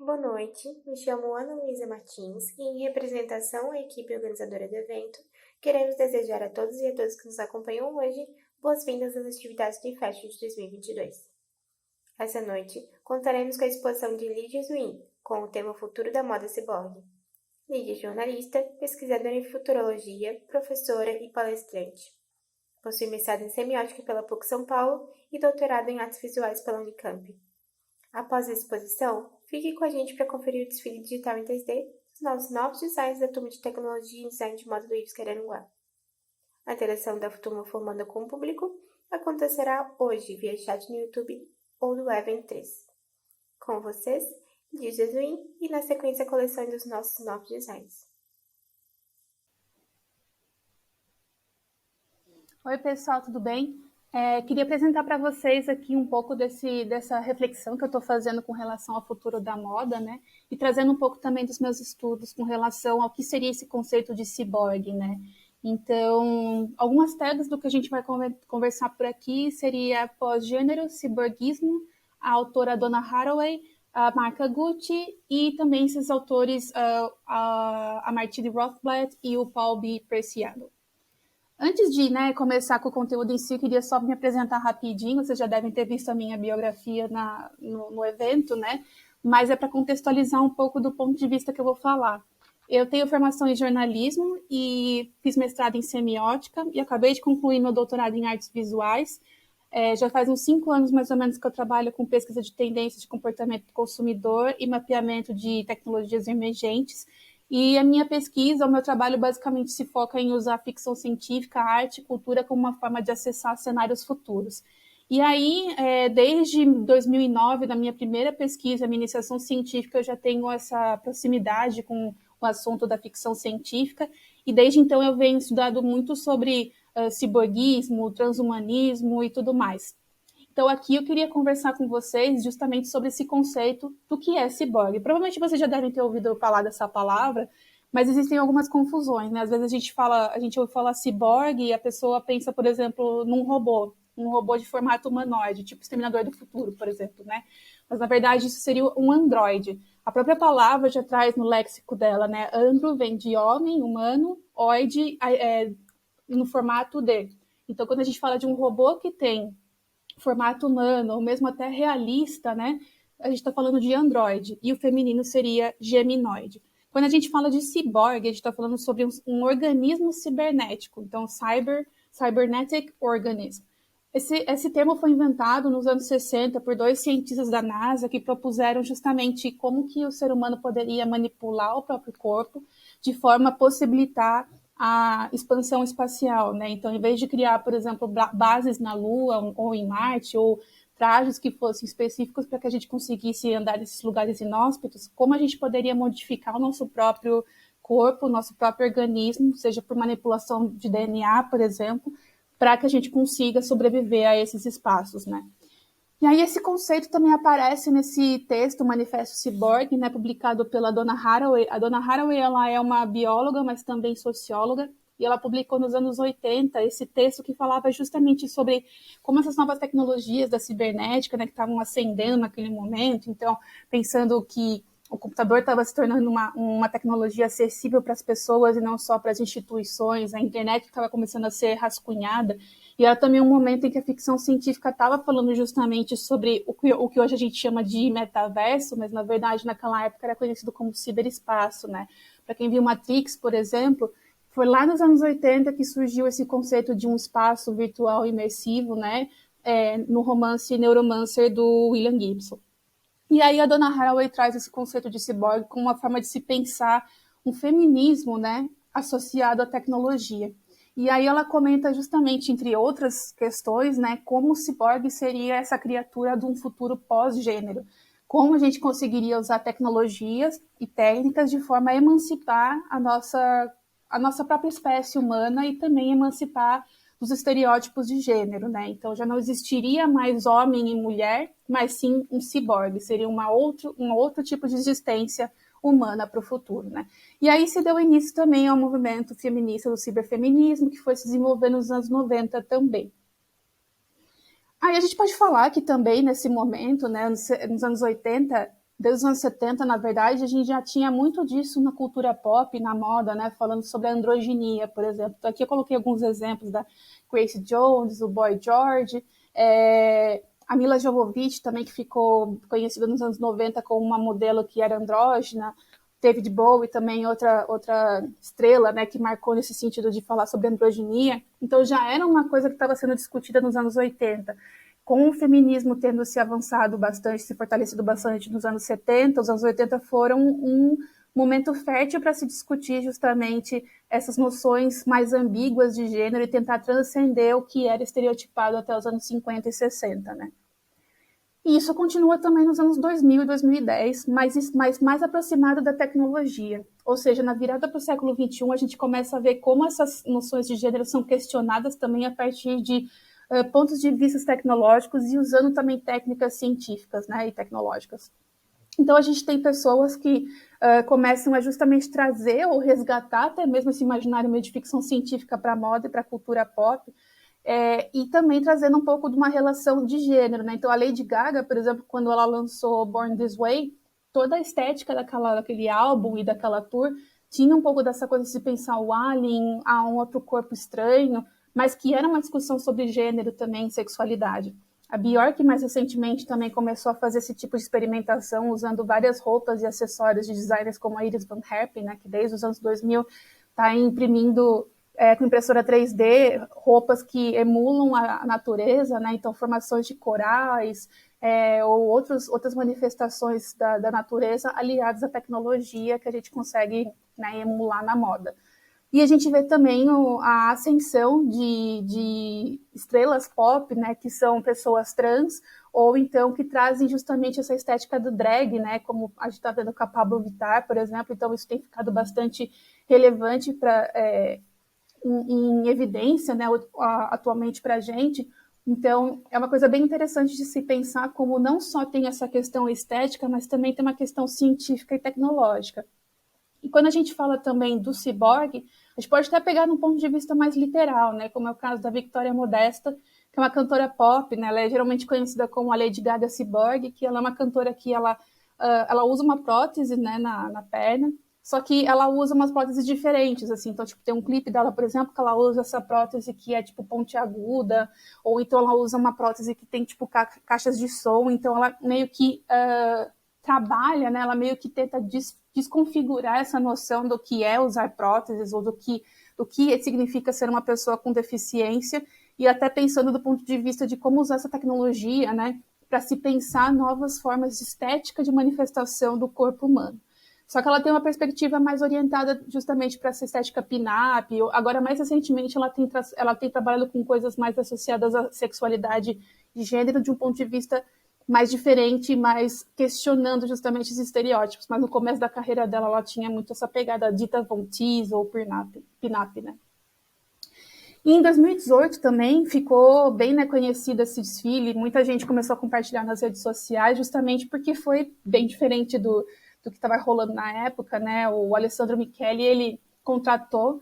Boa noite, me chamo Ana Luísa Martins e, em representação à equipe organizadora do evento, queremos desejar a todos e a todas que nos acompanham hoje boas-vindas às atividades de Fashion de 2022. Essa noite, contaremos com a exposição de Lídia Zwin, com o tema Futuro da Moda Ciborgue. Lídia é jornalista, pesquisadora em futurologia, professora e palestrante. Possui mestrado em semiótica pela PUC São Paulo e doutorado em artes visuais pela Unicamp. Após a exposição, fique com a gente para conferir o desfile digital em 3D dos novos designs da turma de Tecnologia e Design de Moda do IFSC Araranguá. A interação da turma formanda com o público acontecerá hoje via chat no YouTube ou do Event 3. Com vocês, Lídia Zwin e, na sequência, a coleção dos nossos novos designs. Oi, pessoal, tudo bem? Queria apresentar para vocês aqui um pouco dessa reflexão que eu estou fazendo com relação ao futuro da moda, né? E trazendo um pouco também dos meus estudos com relação ao que seria esse conceito de ciborgue, né? Então, algumas tags do que a gente vai conversar por aqui seria pós-gênero, ciborguismo, a autora Donna Haraway, a marca Gucci e também esses autores, a Martine Rothblatt e o Paul B. Preciado. Antes de começar com o conteúdo em si, eu queria só me apresentar rapidinho. Vocês já devem ter visto a minha biografia no evento, né? Mas é para contextualizar um pouco do ponto de vista que eu vou falar. Eu tenho formação em jornalismo e fiz mestrado em semiótica e acabei de concluir meu doutorado em artes visuais. Já faz uns 5 anos, mais ou menos, que eu trabalho com pesquisa de tendências de comportamento do consumidor e mapeamento de tecnologias emergentes. E a minha pesquisa, o meu trabalho basicamente se foca em usar ficção científica, arte e cultura como uma forma de acessar cenários futuros. E aí, desde 2009, na minha primeira pesquisa, minha iniciação científica, eu já tenho essa proximidade com o assunto da ficção científica, e desde então eu venho estudando muito sobre ciborguismo, transhumanismo e tudo mais. Então, aqui eu queria conversar com vocês justamente sobre esse conceito do que é ciborgue. Provavelmente vocês já devem ter ouvido falar dessa palavra, mas existem algumas confusões, né? Às vezes a gente ouve falar ciborgue e a pessoa pensa, por exemplo, num robô, um robô de formato humanoide, tipo Exterminador do Futuro, por exemplo, né? Mas, na verdade, isso seria um androide. A própria palavra já traz no léxico dela, né? Andro vem de homem, humano, oide no formato de. Então, quando a gente fala de um robô que tem formato humano, ou mesmo até realista, né? A gente está falando de androide, e o feminino seria geminoide. Quando a gente fala de ciborgue, a gente está falando sobre um organismo cibernético, então cybernetic organism. Esse termo foi inventado nos anos 60 por 2 cientistas da NASA que propuseram justamente como que o ser humano poderia manipular o próprio corpo de forma a possibilitar a expansão espacial, né? Então, em vez de criar, por exemplo, bases na Lua ou em Marte, ou trajes que fossem específicos para que a gente conseguisse andar nesses lugares inóspitos, como a gente poderia modificar o nosso próprio corpo, o nosso próprio organismo, seja por manipulação de DNA, por exemplo, para que a gente consiga sobreviver a esses espaços, né? E aí esse conceito também aparece nesse texto, o Manifesto Ciborgue, né, publicado pela Donna Haraway. A Donna Haraway, ela é uma bióloga, mas também socióloga, e ela publicou nos anos 80 esse texto que falava justamente sobre como essas novas tecnologias da cibernética, né, que estavam ascendendo naquele momento, então pensando que o computador estava se tornando uma tecnologia acessível para as pessoas e não só para as instituições, a internet estava começando a ser rascunhada, e era também um momento em que a ficção científica estava falando justamente sobre o que hoje a gente chama de metaverso, mas na verdade naquela época era conhecido como ciberespaço, né? Para quem viu Matrix, por exemplo, foi lá nos anos 80 que surgiu esse conceito de um espaço virtual imersivo, né? No romance Neuromancer do William Gibson. E aí a Donna Haraway traz esse conceito de ciborgue como uma forma de se pensar um feminismo, né, associado à tecnologia. E aí ela comenta justamente, entre outras questões, né, como o ciborgue seria essa criatura de um futuro pós-gênero. Como a gente conseguiria usar tecnologias e técnicas de forma a emancipar a nossa própria espécie humana e também emancipar dos estereótipos de gênero, né? Então já não existiria mais homem e mulher, mas sim um ciborgue, seria um outro tipo de existência humana para o futuro, né? E aí se deu início também ao movimento feminista do ciberfeminismo, que foi se desenvolvendo nos anos 90 também. Aí a gente pode falar que também nesse momento, né, nos anos 80, desde os anos 70, na verdade, a gente já tinha muito disso na cultura pop, na moda, né? Falando sobre a androginia, por exemplo. Então, aqui eu coloquei alguns exemplos da Grace Jones, o Boy George, a Mila Jovovich também, que ficou conhecida nos anos 90 como uma modelo que era andrógena, David Bowie também, outra estrela, né, que marcou nesse sentido de falar sobre androginia. Então já era uma coisa que estava sendo discutida nos anos 80. Com o feminismo tendo se avançado bastante, se fortalecido bastante nos anos 70, os anos 80 foram um momento fértil para se discutir justamente essas noções mais ambíguas de gênero e tentar transcender o que era estereotipado até os anos 50 e 60, né? E isso continua também nos anos 2000 e 2010, mas mais aproximado da tecnologia. Ou seja, na virada para o século XXI, a gente começa a ver como essas noções de gênero são questionadas também a partir de pontos de vista tecnológicos e usando também técnicas científicas, né, e tecnológicas. Então, a gente tem pessoas que começam a justamente trazer ou resgatar até mesmo esse imaginário meio de ficção científica para a moda e para a cultura pop, e também trazendo um pouco de uma relação de gênero, né? Então, a Lady Gaga, por exemplo, quando ela lançou Born This Way, toda a estética daquele álbum e daquela tour tinha um pouco dessa coisa de pensar o alien, a um outro corpo estranho, mas que era uma discussão sobre gênero também, sexualidade. A Björk, mais recentemente, também começou a fazer esse tipo de experimentação, usando várias roupas e acessórios de designers como a Iris Van Herpen, né, que desde os anos 2000 está imprimindo com impressora 3D, roupas que emulam a natureza, né? Então formações de corais, ou outras manifestações da natureza aliadas à tecnologia que a gente consegue, né, emular na moda. E a gente vê também a ascensão de estrelas pop, né, que são pessoas trans, ou então que trazem justamente essa estética do drag, né, como a gente está vendo com a Pablo Vittar, por exemplo. Então isso tem ficado bastante relevante em evidência, né, atualmente para a gente. Então, é uma coisa bem interessante de se pensar como não só tem essa questão estética, mas também tem uma questão científica e tecnológica. E quando a gente fala também do ciborgue, a gente pode até pegar num ponto de vista mais literal, né, como é o caso da Victoria Modesta, que é uma cantora pop, né, ela é geralmente conhecida como a Lady Gaga Ciborgue, que ela é uma cantora que ela usa uma prótese, né, na perna, só que ela usa umas próteses diferentes, assim. Então, tipo, tem um clipe dela, por exemplo, que ela usa essa prótese que é, tipo, pontiaguda, ou então ela usa uma prótese que tem, tipo, caixas de som. Então, ela meio que trabalha, né? Ela meio que tenta desconfigurar essa noção do que é usar próteses ou do que significa ser uma pessoa com deficiência, e até pensando do ponto de vista de como usar essa tecnologia, né, para se pensar novas formas de estética de manifestação do corpo humano. Só que ela tem uma perspectiva mais orientada justamente para essa estética pin-up. Agora, mais recentemente, ela tem trabalhado com coisas mais associadas à sexualidade de gênero de um ponto de vista mais diferente, mais questionando justamente esses estereótipos. Mas no começo da carreira dela, ela tinha muito essa pegada dita von Teese ou pin-up, né? E em 2018 também ficou bem, né, conhecido esse desfile. Muita gente começou a compartilhar nas redes sociais, justamente porque foi bem diferente do que estava rolando na época, né? O Alessandro Michele, ele contratou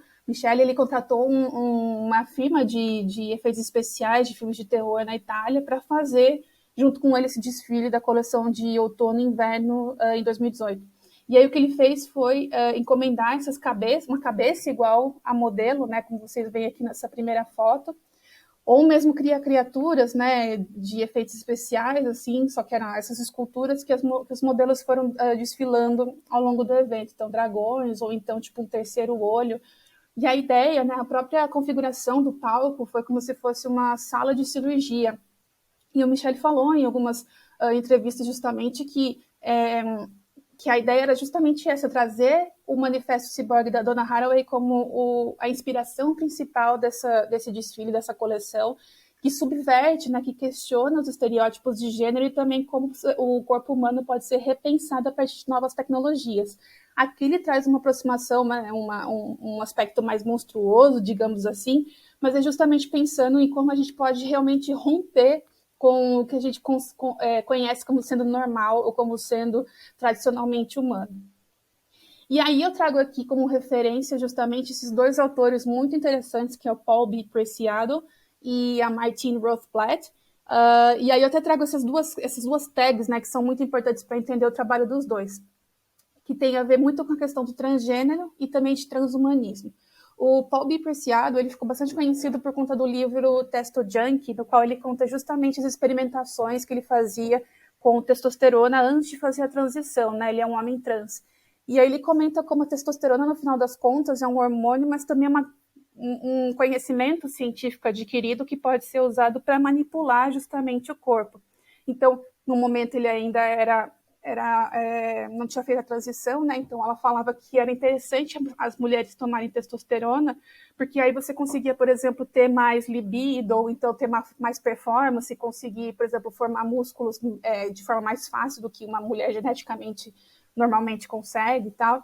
uma firma de efeitos especiais de filmes de terror na Itália para fazer, junto com ele, esse desfile da coleção de outono e inverno em 2018. E aí o que ele fez foi encomendar uma cabeça igual a modelo, né, como vocês veem aqui nessa primeira foto, ou mesmo criar criaturas, né, de efeitos especiais, assim, só que eram essas esculturas que os modelos foram desfilando ao longo do evento. Então, dragões, ou então, tipo, um terceiro olho. E a ideia, né, a própria configuração do palco foi como se fosse uma sala de cirurgia. E o Michel falou em algumas entrevistas justamente que a ideia era justamente essa, trazer o Manifesto Ciborgue da Donna Haraway como a inspiração principal desse desfile, dessa coleção, que subverte, né, que questiona os estereótipos de gênero e também como o corpo humano pode ser repensado a partir de novas tecnologias. Aqui ele traz uma aproximação, né, um aspecto mais monstruoso, digamos assim, mas é justamente pensando em como a gente pode realmente romper com o que a gente conhece como sendo normal ou como sendo tradicionalmente humano. E aí eu trago aqui como referência justamente esses dois autores muito interessantes, que é o Paul B. Preciado e a Martine Rothblatt, E aí eu até trago essas duas tags, né, que são muito importantes para entender o trabalho dos dois, que tem a ver muito com a questão do transgênero e também de transhumanismo. O Paul B. Preciado, ele ficou bastante conhecido por conta do livro Testo Junkie, no qual ele conta justamente as experimentações que ele fazia com testosterona antes de fazer a transição, né? Ele é um homem trans. E aí ele comenta como a testosterona, no final das contas, é um hormônio, mas também é um conhecimento científico adquirido que pode ser usado para manipular justamente o corpo. Então, no momento ele ainda não tinha feito a transição, né? Então ela falava que era interessante as mulheres tomarem testosterona, porque aí você conseguia, por exemplo, ter mais libido, ou então ter mais performance, conseguir, por exemplo, formar músculos de forma mais fácil do que uma mulher geneticamente normalmente consegue e tal.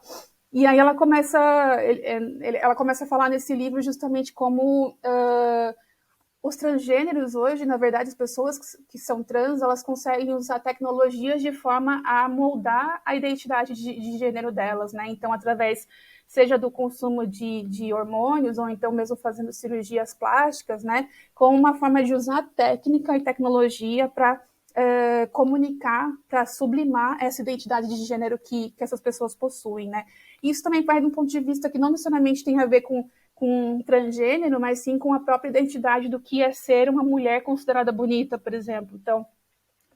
E aí ela começa a falar nesse livro justamente como os transgêneros hoje, na verdade, as pessoas que são trans, elas conseguem usar tecnologias de forma a moldar a identidade de gênero delas, né? Então, através, seja do consumo de hormônios, ou então mesmo fazendo cirurgias plásticas, né? Com uma forma de usar técnica e tecnologia para comunicar, para sublimar essa identidade de gênero que essas pessoas possuem, né? Isso também vai de um ponto de vista que não necessariamente tem a ver com transgênero, mas sim com a própria identidade do que é ser uma mulher considerada bonita, por exemplo. Então,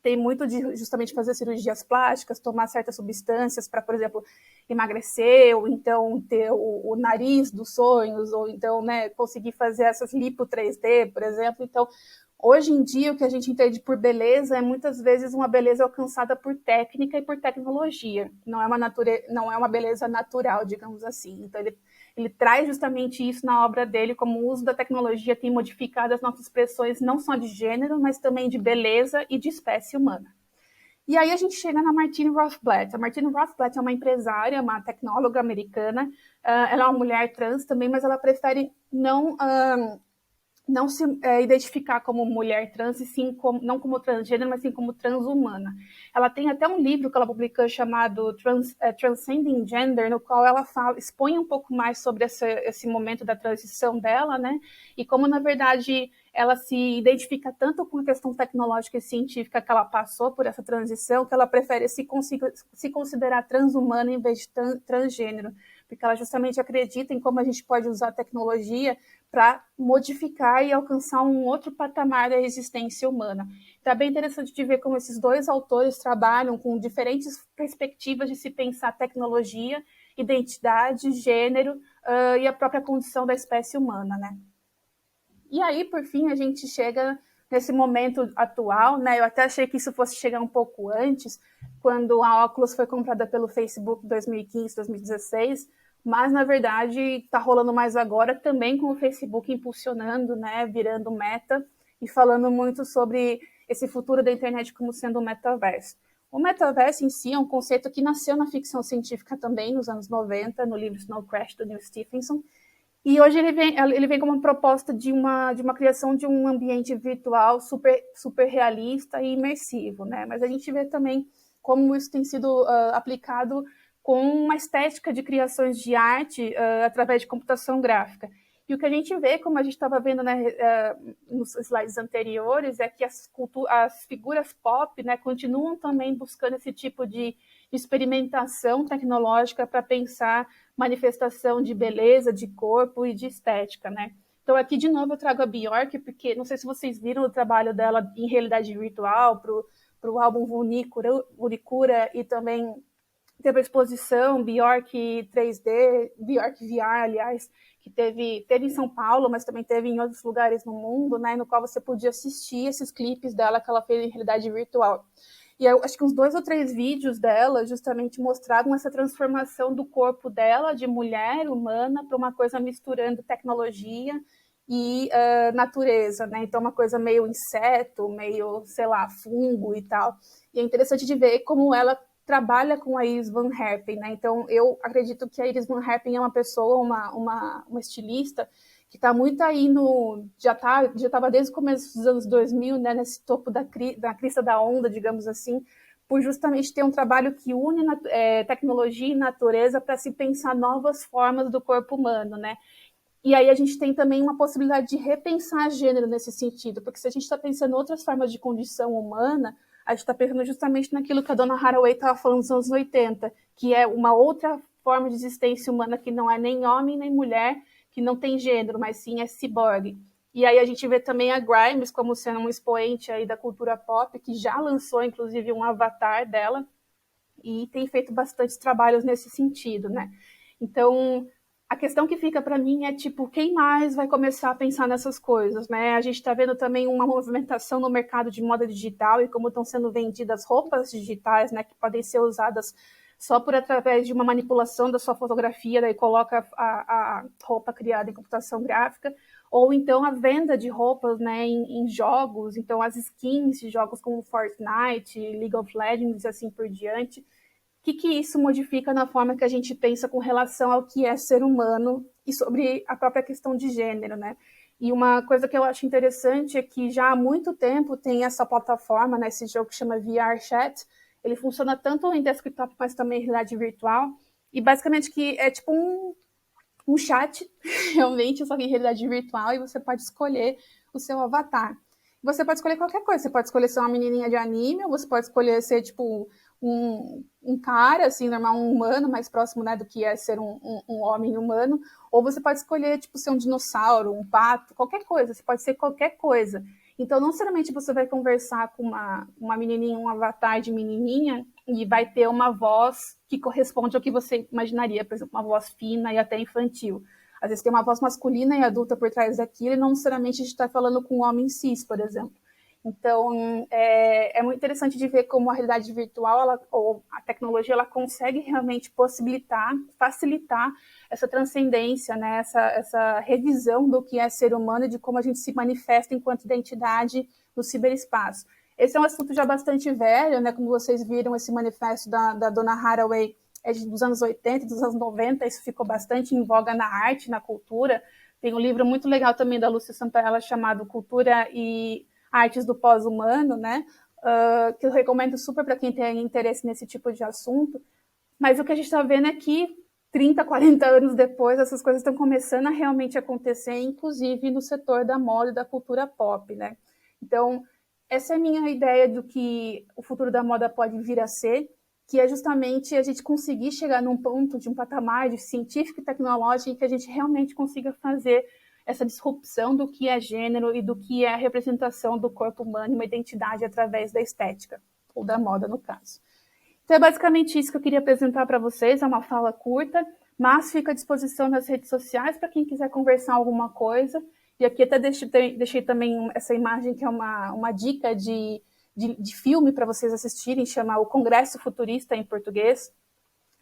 tem muito de justamente fazer cirurgias plásticas, tomar certas substâncias para, por exemplo, emagrecer, ou então ter o nariz dos sonhos, ou então, né, conseguir fazer essas lipo 3D, por exemplo. Então, hoje em dia, o que a gente entende por beleza é muitas vezes uma beleza alcançada por técnica e por tecnologia. Não é uma beleza natural, digamos assim. Então, ele traz justamente isso na obra dele, como o uso da tecnologia tem modificado as nossas expressões não só de gênero, mas também de beleza e de espécie humana. E aí a gente chega na Martine Rothblatt. A Martine Rothblatt é uma empresária, uma tecnóloga americana. Ela é uma mulher trans também, mas ela prefere não se identificar como mulher trans, e sim não como transgênero, mas sim como transhumana. Ela tem até um livro que ela publicou chamado Transcending Gender, no qual ela expõe um pouco mais sobre esse momento da transição dela, né? E como, na verdade, ela se identifica tanto com a questão tecnológica e científica que ela passou por essa transição, que ela prefere se considerar transhumana em vez de transgênero, porque ela justamente acredita em como a gente pode usar a tecnologia para modificar e alcançar um outro patamar da existência humana. Então, é bem interessante de ver como esses dois autores trabalham com diferentes perspectivas de se pensar tecnologia, identidade, gênero e a própria condição da espécie humana, né? E aí, por fim, a gente chega nesse momento atual, né? Eu até achei que isso fosse chegar um pouco antes, quando a Oculus foi comprada pelo Facebook em 2015, 2016, mas na verdade está rolando mais agora também com o Facebook impulsionando, né? Virando meta e falando muito sobre esse futuro da internet como sendo um metaverso. O metaverso em si é um conceito que nasceu na ficção científica também, nos anos 90, no livro Snow Crash, do Neil Stephenson, e hoje ele vem como uma proposta de uma criação de um ambiente virtual super realista e imersivo, né? Mas a gente vê também como isso tem sido aplicado com uma estética de criações de arte através de computação gráfica. E o que a gente vê, como a gente estava vendo, né, nos slides anteriores, é que as figuras pop, né, continuam também buscando esse tipo de experimentação tecnológica para pensar manifestação de beleza, de corpo e de estética, né? Então aqui de novo eu trago a Bjork, porque não sei se vocês viram o trabalho dela em realidade virtual para o álbum Vunicura, e também teve a exposição Bjork 3D, Bjork VR, aliás, que teve em São Paulo, mas também teve em outros lugares no mundo, né, no qual você podia assistir esses clipes dela que ela fez em realidade virtual. E eu acho que uns 2 ou 3 vídeos dela justamente mostravam essa transformação do corpo dela, de mulher humana, para uma coisa misturando tecnologia e natureza, né? Então, uma coisa meio inseto, meio, sei lá, fungo e tal. E é interessante de ver como ela trabalha com a Iris Van Herpen, né? Então, eu acredito que a Iris Van Herpen é uma pessoa, uma estilista, que está muito aí já estava desde o começo dos anos 2000, né, nesse topo da crista da onda, digamos assim, por justamente ter um trabalho que une tecnologia e natureza para se pensar novas formas do corpo humano, né? E aí a gente tem também uma possibilidade de repensar gênero nesse sentido, porque se a gente está pensando em outras formas de condição humana, a gente está pensando justamente naquilo que a dona Haraway estava falando nos anos 80, que é uma outra forma de existência humana que não é nem homem nem mulher, que não tem gênero, mas sim é ciborgue. E aí a gente vê também a Grimes como sendo um expoente aí da cultura pop, que já lançou, inclusive, um avatar dela, e tem feito bastante trabalhos nesse sentido, né? Então, a questão que fica para mim é, tipo, quem mais vai começar a pensar nessas coisas, né? A gente está vendo também uma movimentação no mercado de moda digital e como estão sendo vendidas roupas digitais, né, que podem ser usadas só por através de uma manipulação da sua fotografia, daí coloca a roupa criada em computação gráfica, ou então a venda de roupas, né, em jogos, então as skins de jogos como Fortnite, League of Legends e assim por diante. O que isso modifica na forma que a gente pensa com relação ao que é ser humano e sobre a própria questão de gênero, né? E uma coisa que eu acho interessante é que já há muito tempo tem essa plataforma, né, esse jogo que chama VR Chat. Ele funciona tanto em desktop, mas também em realidade virtual. E basicamente que é tipo um chat, realmente, só que em realidade virtual, e você pode escolher o seu avatar. Você pode escolher qualquer coisa. Você pode escolher ser uma menininha de anime, ou você pode escolher ser, tipo, um cara, assim, normal, um humano, mais próximo, né, do que é ser um homem humano. Ou você pode escolher, tipo, ser um dinossauro, um pato, qualquer coisa. Você pode ser qualquer coisa. Então, não necessariamente você vai conversar com uma menininha, um avatar de menininha, e vai ter uma voz que corresponde ao que você imaginaria, por exemplo, uma voz fina e até infantil. Às vezes tem uma voz masculina e adulta por trás daquilo, e não necessariamente a gente está falando com um homem cis, por exemplo. Então, é muito interessante de ver como a realidade virtual, ou a tecnologia, ela consegue realmente possibilitar, facilitar essa transcendência, né? essa revisão do que é ser humano e de como a gente se manifesta enquanto identidade no ciberespaço. Esse é um assunto já bastante velho, né? Como vocês viram, esse manifesto da dona Haraway é dos anos 80, dos anos 90, isso ficou bastante em voga na arte, na cultura. Tem um livro muito legal também da Lúcia Santaella chamado Cultura e Artes do Pós-Humano, né? Que eu recomendo super para quem tem interesse nesse tipo de assunto. Mas o que a gente está vendo é que 30, 40 anos depois, essas coisas estão começando a realmente acontecer, inclusive no setor da moda e da cultura pop, né? Então, essa é a minha ideia do que o futuro da moda pode vir a ser, que é justamente a gente conseguir chegar num ponto de um patamar de científico e tecnológico em que a gente realmente consiga fazer essa disrupção do que é gênero e do que é a representação do corpo humano e uma identidade através da estética, ou da moda, no caso. Então é basicamente isso que eu queria apresentar para vocês, é uma fala curta, mas fica à disposição nas redes sociais para quem quiser conversar alguma coisa. E aqui até deixei também essa imagem que é uma dica de filme para vocês assistirem, chama O Congresso Futurista em português.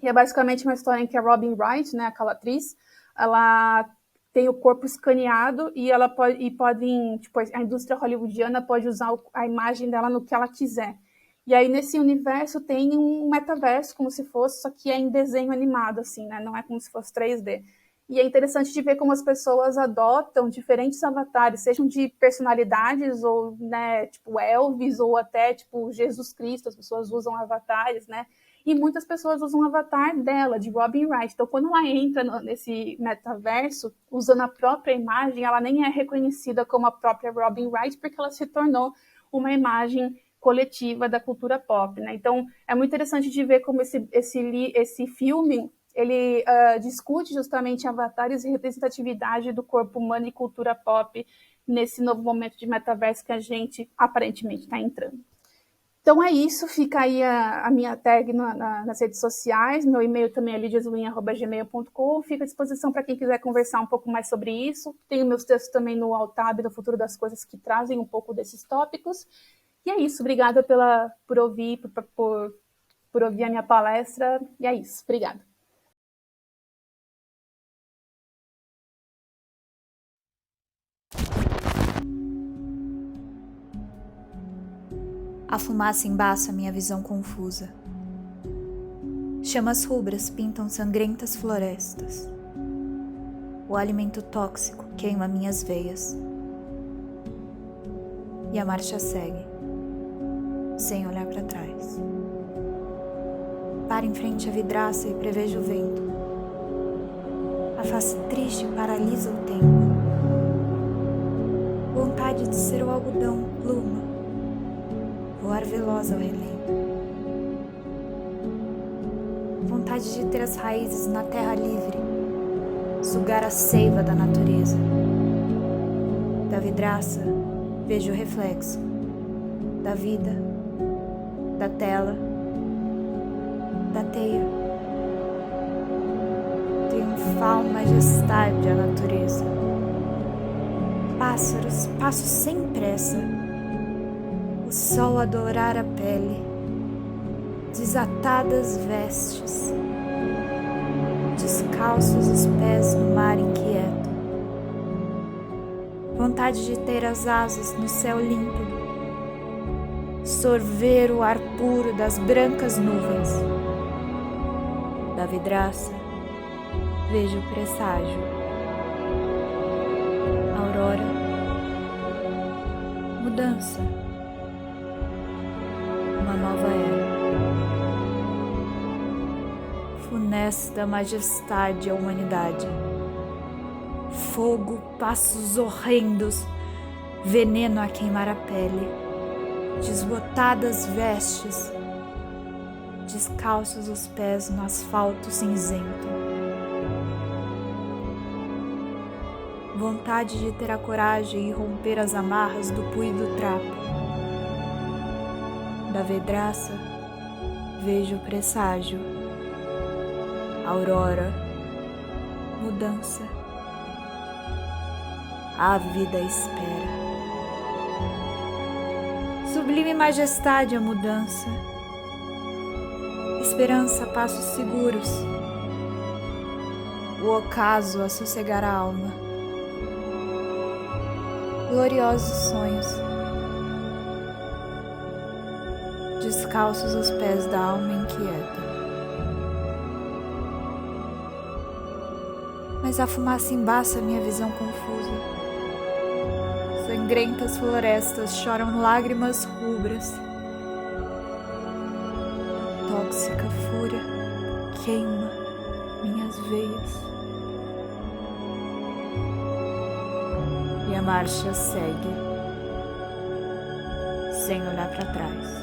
E é basicamente uma história em que a Robin Wright, né, aquela atriz, ela tem o corpo escaneado e ela pode tipo, a indústria hollywoodiana pode usar a imagem dela no que ela quiser. E aí, nesse universo, tem um metaverso, como se fosse, só que é em desenho animado, assim, né? Não é como se fosse 3D. E é interessante de ver como as pessoas adotam diferentes avatares, sejam de personalidades, ou, né, tipo Elvis, ou até, tipo, Jesus Cristo, as pessoas usam avatares, né? E muitas pessoas usam o avatar dela, de Robin Wright. Então, quando ela entra nesse metaverso, usando a própria imagem, ela nem é reconhecida como a própria Robin Wright, porque ela se tornou uma imagem coletiva da cultura pop, né? Então, é muito interessante de ver como esse filme, ele discute justamente avatares e representatividade do corpo humano e cultura pop nesse novo momento de metaverso que a gente aparentemente está entrando. Então é isso, fica aí a minha tag nas redes sociais, meu e-mail também é lidiazuin@gmail.com, fica à disposição para quem quiser conversar um pouco mais sobre isso. Tenho meus textos também no Altab, do Futuro das Coisas, que trazem um pouco desses tópicos. E é isso, obrigada por ouvir, por ouvir a minha palestra, e é isso, obrigada. A fumaça embaça minha visão confusa. Chamas rubras pintam sangrentas florestas. O alimento tóxico queima minhas veias. E a marcha segue, sem olhar para trás. Paro em frente à vidraça e prevejo o vento. A face triste paralisa o tempo. Vontade de ser o algodão, pluma, voar veloz ao relento. Vontade de ter as raízes na terra livre, sugar a seiva da natureza. Da vidraça, vejo o reflexo da vida, da tela, da teia. Triunfal majestade a natureza. Pássaros, passo sem pressa. O sol a dourar a pele. Desatadas vestes. Descalços os pés no mar inquieto. Vontade de ter as asas no céu límpido. Sorver o ar puro das brancas nuvens. Da vidraça, vejo o presságio. Aurora, mudança, uma nova era. Funesta majestade a humanidade. Fogo, passos horrendos, veneno a queimar a pele. Desbotadas vestes, descalços os pés no asfalto cinzento. Vontade de ter a coragem e romper as amarras do punho do trapo. Da vidraça, vejo o presságio. Aurora, mudança. A vida espera. Sublime majestade a mudança. Esperança a passos seguros. O ocaso a sossegar a alma. Gloriosos sonhos. Descalços os pés da alma inquieta. Mas a fumaça embaça minha visão confusa. Sangrentas florestas choram lágrimas rubras. A tóxica fúria queima minhas veias. E a marcha segue, sem olhar para trás.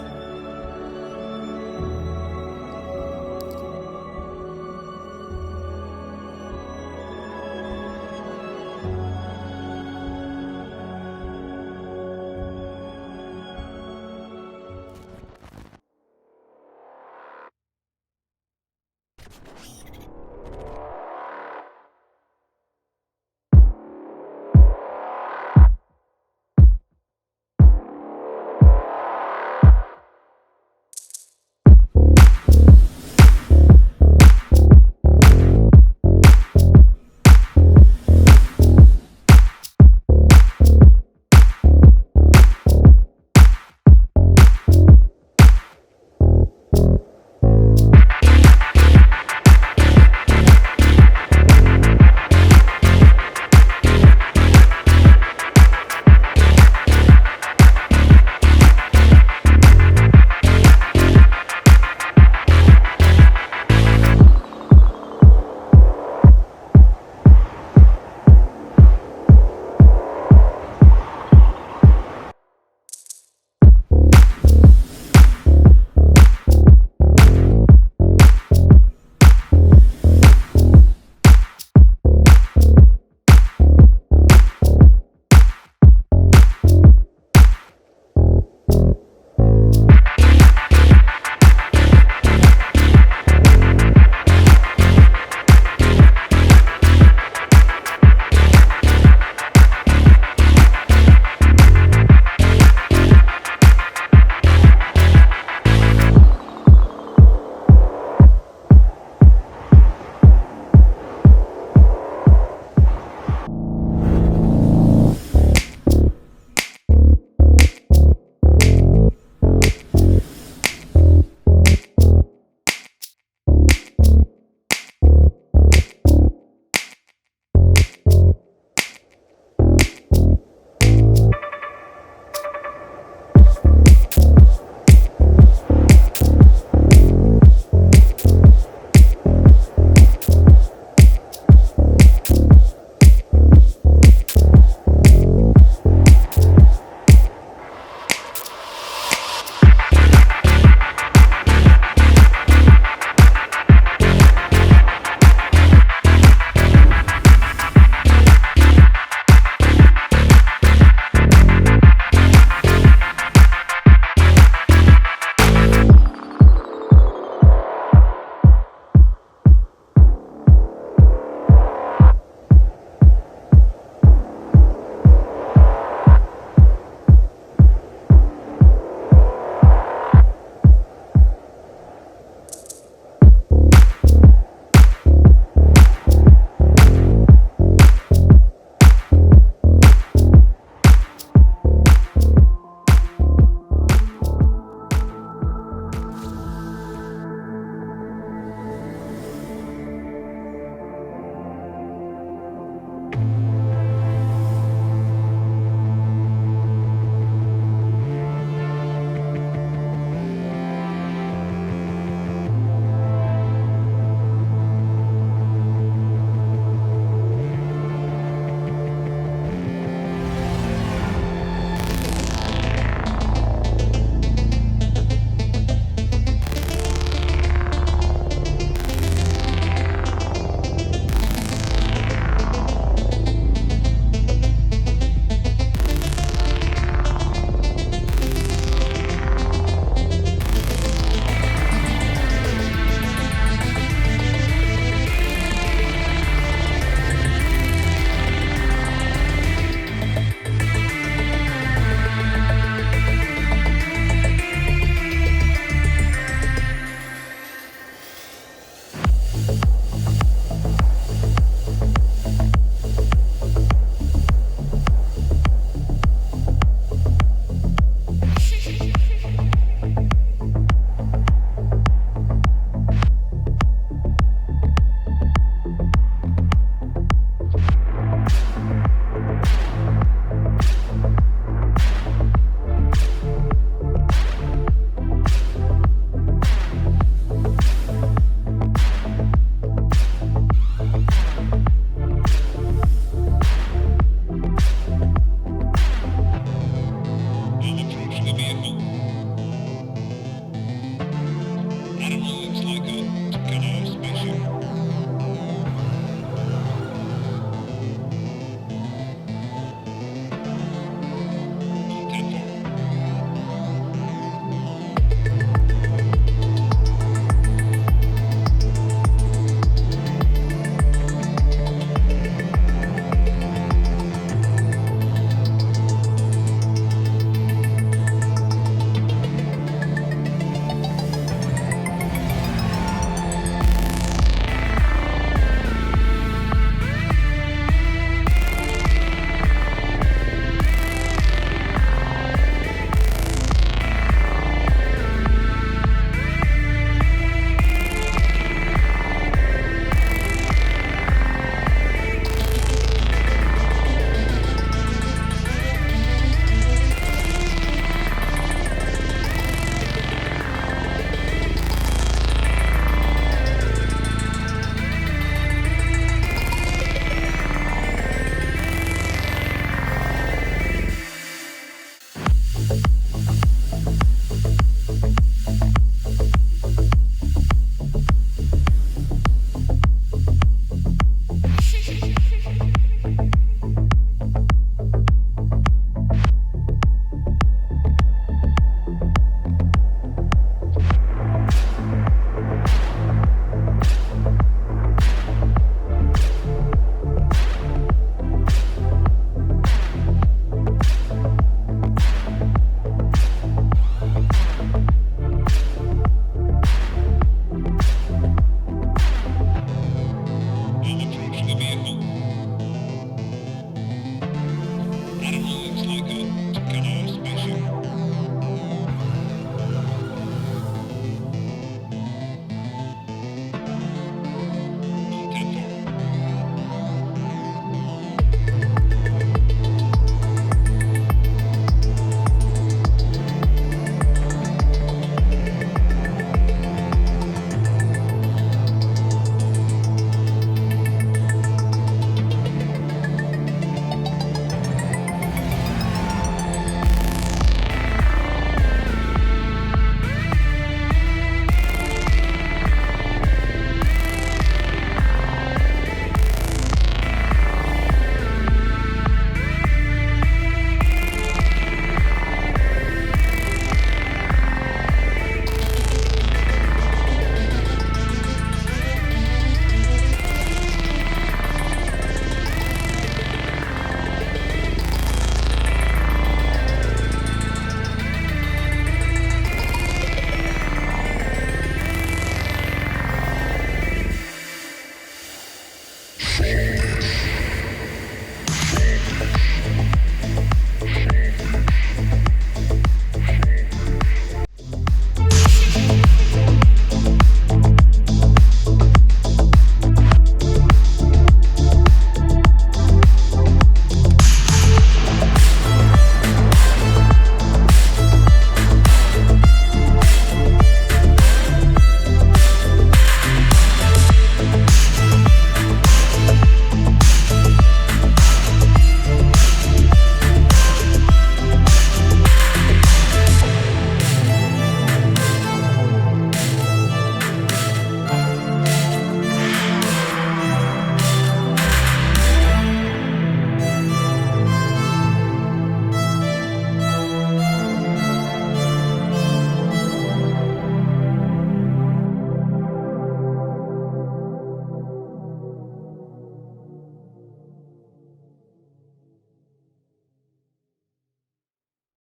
Sim.